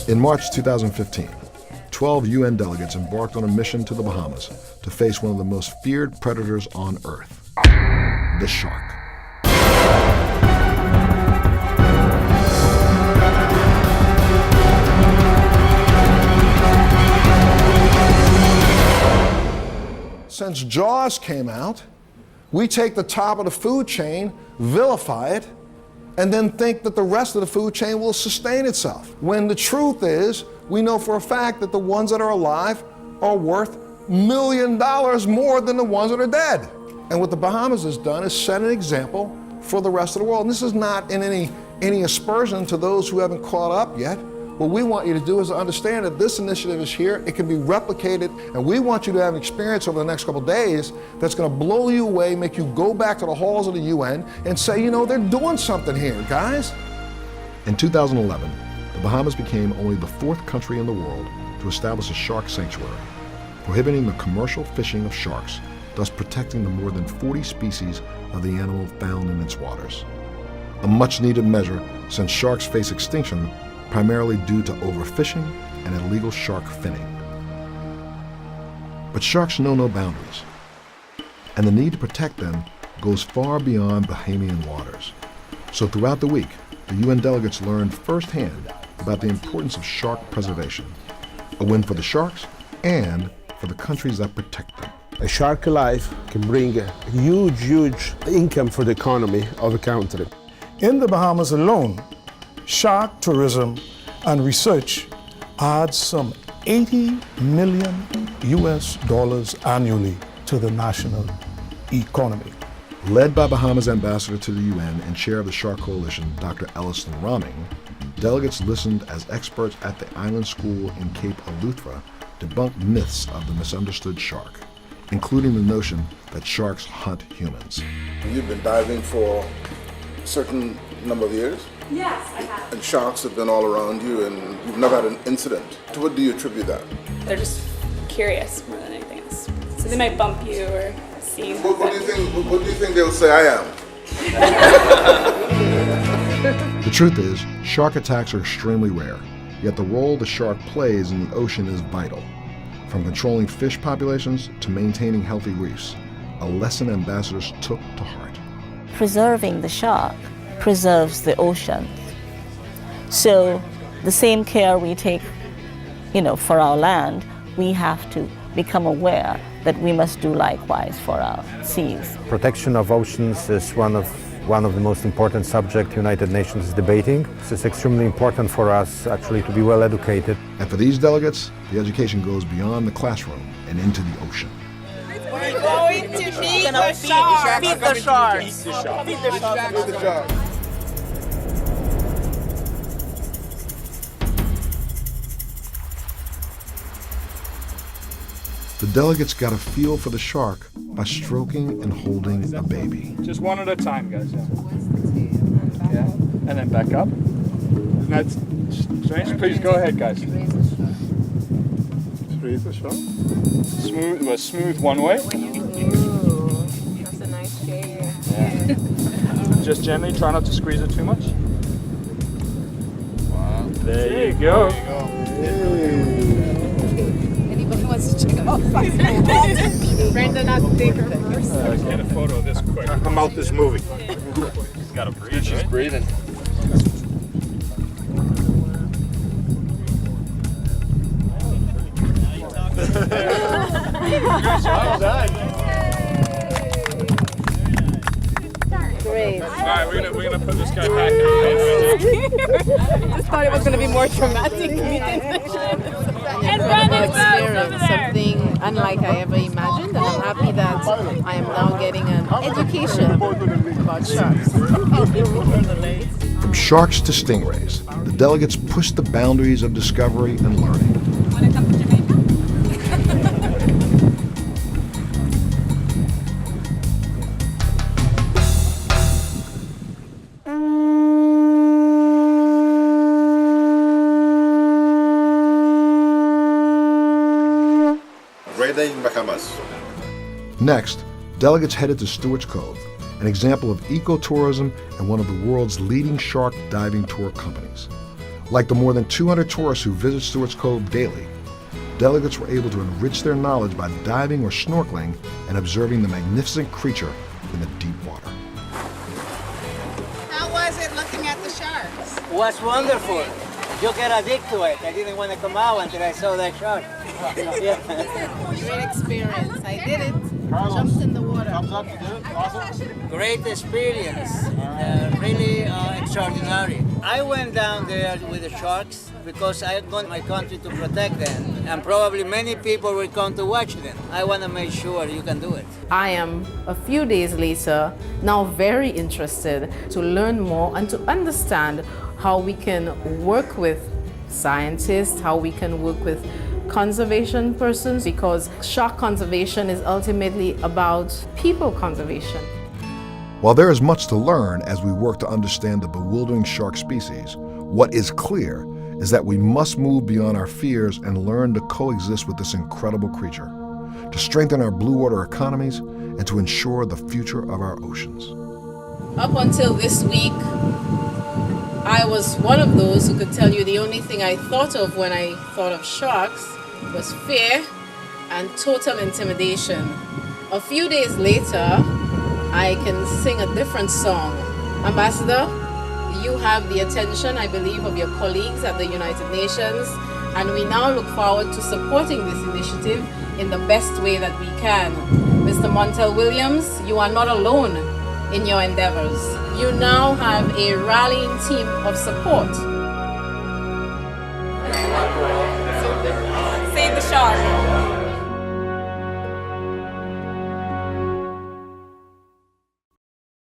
In March 2015, 12 UN delegates embarked on a mission to the Bahamas to face one of the most feared predators on Earth, the shark. Since Jaws came out, we take the top of the food chain, vilify it, and then think that the rest of the food chain will sustain itself. When the truth is, we know for a fact that the ones that are alive are worth $1 million more than the ones that are dead. And what the Bahamas has done is set an example for the rest of the world. And this is not in any aspersion to those who haven't caught up yet. What we want you to do is to understand that this initiative is here, it can be replicated, and we want you to have an experience over the next couple of days that's going to blow you away, make you go back to the halls of the UN and say, you know, they're doing something here, guys. In 2011, the Bahamas became only the 4th country in the world to establish a shark sanctuary, prohibiting the commercial fishing of sharks, thus protecting the more than 40 species of the animal found in its waters. A much-needed measure since sharks face extinction primarily due to overfishing and illegal shark finning. But sharks know no boundaries, and the need to protect them goes far beyond Bahamian waters. So throughout the week, the UN delegates learned firsthand about the importance of shark preservation, a win for the sharks and for the countries that protect them. A shark alive can bring a huge income for the economy of a country. In the Bahamas alone, shark tourism and research adds some $80 million annually to the national economy. Led by Bahamas Ambassador to the UN and chair of the Shark Coalition, Dr. Ellison Roming, delegates listened as experts at the island school in Cape Eleuthera debunk myths of the misunderstood shark, including the notion that sharks hunt humans. You've been diving for a certain number of years? Yes, I have. And sharks have been all around you and you've never had an incident. To what do you attribute that? They're just curious more than anything else. So they might bump you or see you. What do you think they'll say I am? The truth is, shark attacks are extremely rare, yet the role the shark plays in the ocean is vital. From controlling fish populations to maintaining healthy reefs, a lesson ambassadors took to heart. Preserving the shark preserves the ocean. So the same care we take, for our land, we have to become aware that we must do likewise for our seas. Protection of oceans is one of the most important subjects the United Nations is debating. It's extremely important for us actually to be well educated. And for these delegates, the education goes beyond the classroom and into the ocean. We're going to feed the sharks. Feed the sharks. Feed the sharks. The delegates got a feel for the shark by stroking and holding a baby. Just one at a time, guys. Yeah. And then back up. And that's strange. Please go ahead, guys. Breathe the shark. Smooth one way. Ooh, that's a nice shade. Yeah. Just gently, try not to squeeze it too much. Wow. There you go. Anybody wants to check out? Brandon has to take her first. Get a photo of this quick. Her mouth is moving. She's got to breathe. She's breathing. Well done. Great. All right, we're gonna put this guy back there. Just thought it was going to be more dramatic. And Brandon's Experience, something unlike I ever imagined, and I'm happy that I am now getting an education about sharks. From sharks to stingrays, the delegates pushed the boundaries of discovery and learning. Want to come to Jamaica? Great day in Bahamas. Next, delegates headed to Stewart's Cove, an example of ecotourism and one of the world's leading shark diving tour companies. Like the more than 200 tourists who visit Stewart's Cove daily, delegates were able to enrich their knowledge by diving or snorkeling and observing the magnificent creature in the deep water. How was it looking at the sharks? Was wonderful. You get addicted to it. I didn't want to come out until I saw that shark. Yeah. Great experience. I did it. Jumped in the water. Awesome. Great experience. Really extraordinary. I went down there with the sharks because I want my country to protect them. And probably many people will come to watch them. I want to make sure you can do it. I am, a few days later, now very interested to learn more and to understand how we can work with scientists, how we can work with conservation persons, because shark conservation is ultimately about people conservation. While there is much to learn as we work to understand the bewildering shark species, what is clear is that we must move beyond our fears and learn to coexist with this incredible creature, to strengthen our blue water economies and to ensure the future of our oceans. Up until this week, I was one of those who could tell you the only thing I thought of when I thought of sharks was fear and total intimidation. A few days later, I can sing a different song. Ambassador, you have the attention, I believe, of your colleagues at the United Nations, and we now look forward to supporting this initiative in the best way that we can. Mr. Montel Williams, you are not alone in your endeavors. You now have a rallying team of support. Save the shark.